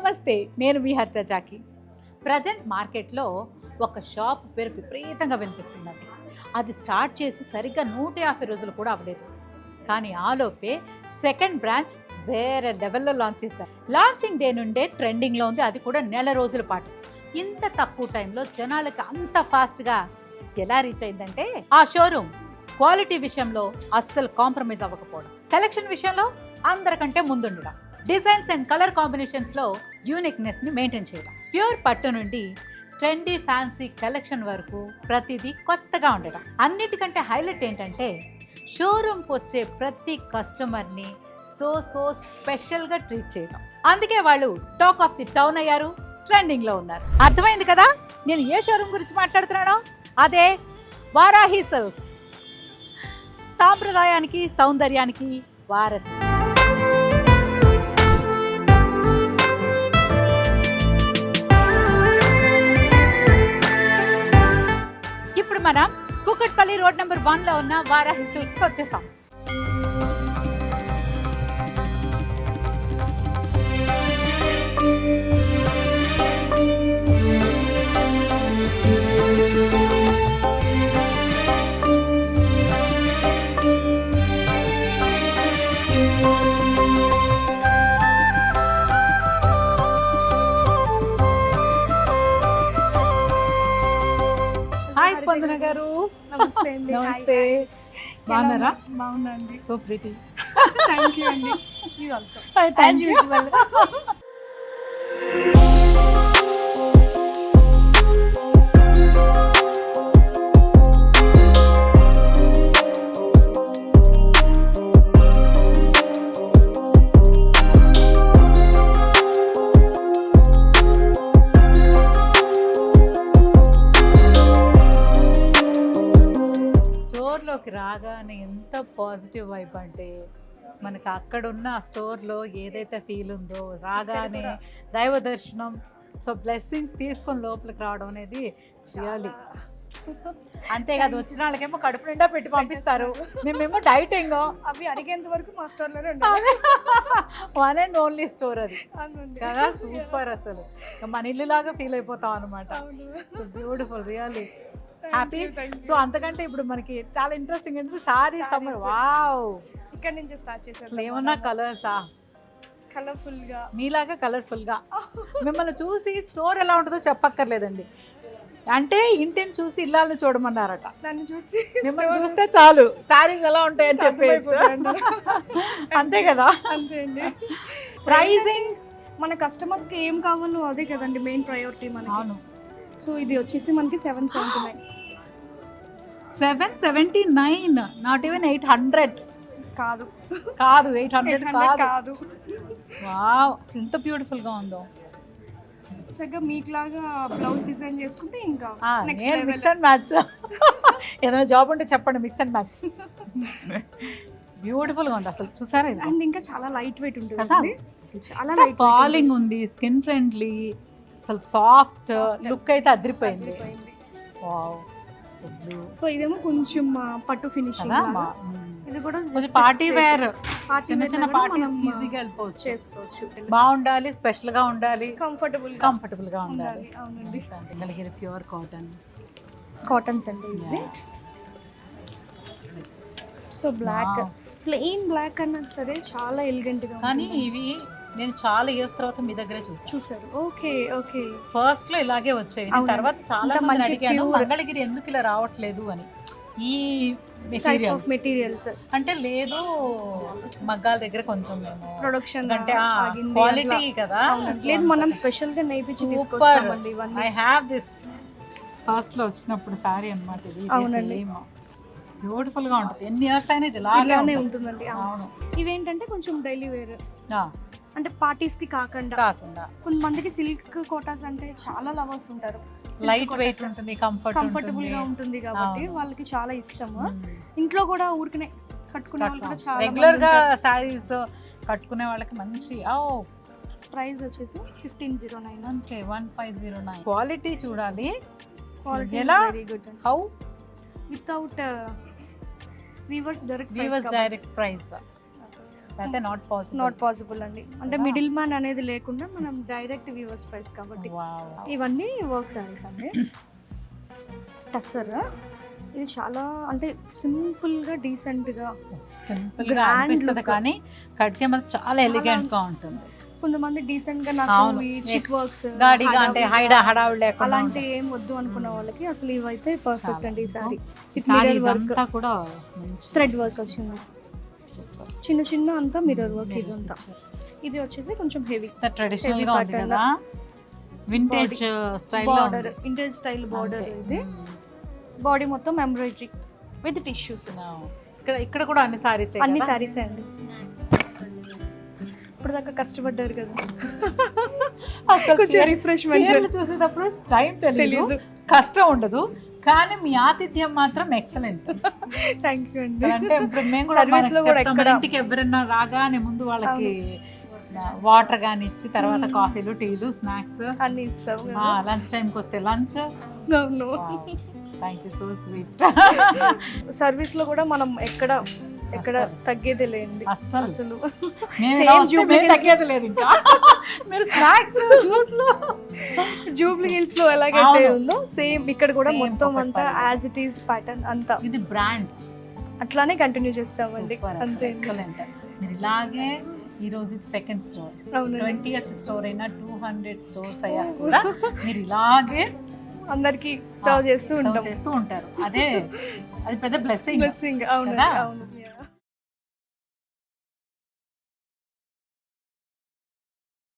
నమస్తే, నేను మీ హర్తజాకి. ప్రజెంట్ మార్కెట్లో ఒక షాప్ పేరు విపరీతంగా వినిపిస్తుందండి. అది స్టార్ట్ చేసి సరిగ్గా 150 రోజులు కూడా అవ్వలేదు. కానీ ఆలోపే సెకండ్ బ్రాంచ్ వేరే లెవెల్లో లాంచ్ చేశారు. లాంచింగ్ డే నుండే ట్రెండింగ్లో ఉంది, అది కూడా నెల రోజుల పాటు. ఇంత తక్కువ టైంలో జనాలకి అంత ఫాస్ట్గా ఎలా రీచ్ అయిందంటే ఆ షోరూమ్ క్వాలిటీ విషయంలో అస్సలు కాంప్రమైజ్ అవ్వకపోవడం, కలెక్షన్ విషయంలో అందరికంటే ముందుండడం, డిజైన్స్ అండ్ కలర్ కాంబినేషన్స్లో యూనిక్నెస్ని మెయింటైన్ చేయడం, ప్యూర్ పట్టు నుండి ట్రెండీ ఫ్యాన్సీ కలెక్షన్ వరకు ప్రతిదీ కొత్తగా ఉండడం. అన్నిటికంటే హైలైట్ ఏంటంటే షోరూమ్కి వచ్చే ప్రతి కస్టమర్ని సో స్పెషల్గా ట్రీట్ చేయడం. అందుకే వాళ్ళు టాక్ ఆఫ్ ది టౌన్ అయ్యారు, ట్రెండింగ్లో ఉన్నారు. అర్థమైంది కదా నేను ఏ షోరూమ్ గురించి మాట్లాడుతున్నానో? అదే వారాహి సిల్క్స్. సాంప్రదాయానికి సౌందర్యానికి వారధి. ఇప్పుడు మనం కుకట్పల్లి రోడ్ నెంబర్ 1లో ఉన్న వారాహి సిల్క్స్ కి వచ్చేసాం. హాయ్ స్పందన గారు. నమస్తే అండి. నమస్తే. బాగున్నారా? బాగున్నాండి. So pretty. థ్యాంక్ యూ అండి. You also. As usual. స్టోర్లోకి రాగానే ఎంత పాజిటివ్ వైబ్ అంటే మనకు అక్కడున్న ఆ స్టోర్లో ఏదైతే ఫీల్ ఉందో రాగానే దైవ దర్శనం, సో బ్లెస్సింగ్స్ తీసుకొని లోపలికి రావడం అనేది చేయాలి. అంతేకాదు వచ్చిన వాళ్ళకేమో కడుపు నిండా పెట్టి పంపిస్తారు, మేమేమో డైటింగ్. అవి అడిగేంత వరకు మా స్టోర్లోనే వన్ అండ్ ఓన్లీ స్టోర్ అది ఉండండి కదా. సూపర్, అసలు మన ఇల్లులాగా ఫీల్ అయిపోతాం అనమాట. So beautiful, really happy. So అంతకంటే ఇప్పుడు మనకి చాలా ఇంట్రెస్టింగ్ ఏంటంటే సారీ సమ్మర్. వావ్, ఇక్కడ నుంచి స్టార్ట్ చేసారు. ఏమన్నా కలర్సా? కలర్ఫుల్ గా, మీలాగా కలర్ఫుల్ గా. మిమ్మల్ని చూసి స్టోర్ ఎలా ఉంటుందో చెప్పక్కర్లేదండి, అంటే ఇంటిని చూసి ఇల్లాలని చూడమన్నారట. నన్ను చూసి మిమ్మల్ని చూస్తే చాలు సారీస్ ఎలా ఉంటాయని చెప్పేయచ్చు. అంతే కదా. అంతే అండి. ప్రైజింగ్ మన కస్టమర్స్ కి ఏం కావాలో అదే కదండి మెయిన్ ప్రయారిటీ మనకి. అవును. సో ఇది వచ్చేసి మనకి 779. 779, నాట్ ఈవెన్ 800. కాదు కాదు 800 కాదు. వావ్, ఎంత బ్యూటిఫుల్ గా ఉందో. చక్కగా మీకులాగా బ్లౌజ్ డిజైన్ చేసుకుంటే ఇంకా నేను మిక్స్ అండ్ మ్యాచ్. ఏదైనా జాబ్ ఉంటే చెప్పండి, మిక్స్ అండ్ మ్యాచ్. బ్యూటిఫుల్ గా ఉంది అసలు, చూసారా? ఇది అండ్ ఇంకా చాలా లైట్ వెయిట్ ఉంటుంది కదా, చాలా లైట్ ఫాలింగ్ ఉంది, స్కిన్ ఫ్రెండ్లీ, అసలు సాఫ్ట్ లుక్ అయితే అదిరిపోయింది. Wow, so blue. సో ఇదేమో కొంచెం పట్టు ఫినిషింగ్. ఇది కూడా పార్టీ వేర్, పార్టీ చిన్న పార్టీస్ ఈజీగా వెళ్ళిపోవచ్చు, చేసుకోవచ్చు. బాగుండాలి, స్పెషల్ గా ఉండాలి, కంఫర్టబుల్ గా ఉండాలి. అవునండి. కలిగిన ప్యూర్ కాటన్ కాటన్స్ అండి ఇవి. సో బ్లాక్, ప్లెయిన్ బ్లాక్ అన్నా సరే చాలా ఎలిగెంట్ గా. కానీ ఇవి నేను చాలా ఇయర్స్ తర్వాత మీ దగ్గరే చూసారు. Okay okay. ఫస్ట్ లో ఇలాగే వచ్చాయి, తర్వాత చాలా మంది అడిగాను మంగళగిరి ఎందుకు ఇలా రావట్లేదు అని. ఈ మెటీరియల్స్ అంటే లేదు, మగ్గాల దగ్గర కొంచెం మేము ప్రొడక్షన్ అంటే క్వాలిటీ కదా, లేదు మనం స్పెషల్ గా నేర్పించి తీసుకొస్తామండి ఇవన్నీ. ఐ హావ్ దిస్ ఫస్ట్ లో వచ్చినప్పుడు సారీ అన్నమాట. ఇది బ్యూటిఫుల్ గా ఉంటుంది, ఎన్ని ఇయర్స్ అయినా ఇది ఇలానే ఉంటుందండి. అవును. ఇవేంటంటే కొంచెం డైలీ వేర్, అంటే పార్టీస్ కి కాకుండా కొంతమందికి సిల్క్ కోటాస్ అంటే చాలా లవర్స్ ఉంటారు. లైట్ వెయిట్ ఉంటుంది, కంఫర్టబుల్ గా ఉంటుంది కాబట్టి వాళ్ళకి చాలా ఇష్టము. ఇంట్లో కూడా ఊరికనే కట్టుకునే వాళ్ళు కూడా చాలా రెగ్యులర్ గా సారీస్ కట్టుకునే వాళ్ళకి మంచి. ప్రైస్ వచ్చేసి 1509. అంతే, 1509. క్వాలిటీ చూడాలి. ఎలా? Very good. How? Without weavers direct price. అయితే నాట్ పాసిబుల్. నాట్ పాసిబుల్ అండి. అంటే మిడిల్ మ్యాన్ అనేది లేకుండా మనం డైరెక్ట్ వ్యూవర్స్ ప్రైస్ కాబట్టి. ఇవన్నీ వర్క్ సారీస్ అండి. టస్సర్ ఇది చాలా అంటే సింపుల్గా డీసెంట్గా సింపుల్గా అనిపిస్తుంది కానీ కడితే మాత్రం చాలా ఎలిగెంట్గా ఉంటుంది. కొంతమంది డీసెంట్గా నాకు ఈ చిక్ వర్క్స్ గాడిగా అంటే హడావుడి లేకుండా అలాంటి ఏం వద్దు అనుకున్న వాళ్ళకి అసలు ఇవైతే పర్ఫెక్ట్ అండి. ఈ సారీ సారీ ఇదంతా కూడా థ్రెడ్ వర్క్ వచ్చింది, చిన్న చిన్న అంతా మిర్రర్ వర్క్. ఇదంతా ఇది వచ్చేసి కొంచెం హెవీ ట్రెడిషనల్ గా ఉంది కదా, వింటేజ్ స్టైల్ లో బార్డర్, వింటేజ్ స్టైల్ బార్డర్. ఇది బాడీ మొత్తం ఎంబ్రాయిడరీ విత్ టిష్యూస్. ఇక్కడ కూడా అన్ని సారీస్ అండి. ఇప్పుడు దాకా కష్టపడ్డారు కదా, రిఫ్రెష్మెంట్ చూసేటప్పుడు టైం తెలియదు, కష్టం ఉండదు, కానీ మీ ఆతిథ్యం మాత్రం ఎక్సలెంట్. థ్యాంక్ యూ అండి. అంటే ఇప్పుడు మేము కూడా ఇంటికి ఎవరైనా రాగానే ముందు వాళ్ళకి వాటర్ గాని ఇచ్చి తర్వాత కాఫీలు, టీలు, స్నాక్స్ అన్ని ఇస్తాం. లంచ్ టైంకి వస్తే lunch. Thank you, so sweet. Service లో కూడా మనం ఎక్కడ తగ్గేది లేండి అసలు. తగ్గేది లేదు. ఇంకా మీరు స్నాక్స్ జ్యూస్ లో జూబ్లీ హిల్స్ లో ఎలాగైతే ఉందో సేమ్ ఇక్కడ కూడా మొత్తం అంతా యాజ్ ఇట్ ఈస్ ప్యాటర్న్ అంతా. ఇది బ్రాండ్ అట్లానే కంటిన్యూ చేస్తామండి. అంతే. ఎక్సలెంట్. మీరు ఇలాగే ఈ రోజు ఇది సెకండ్ స్టోర్, 20th స్టోర్ అయినా 200 స్టోర్స్ అయ్యా కూడా మీరు ఇలాగే అందరికి సర్వ్ చేస్తూ ఉంటారు. అదే అది పెద్ద బ్లెస్సింగ్. అవును.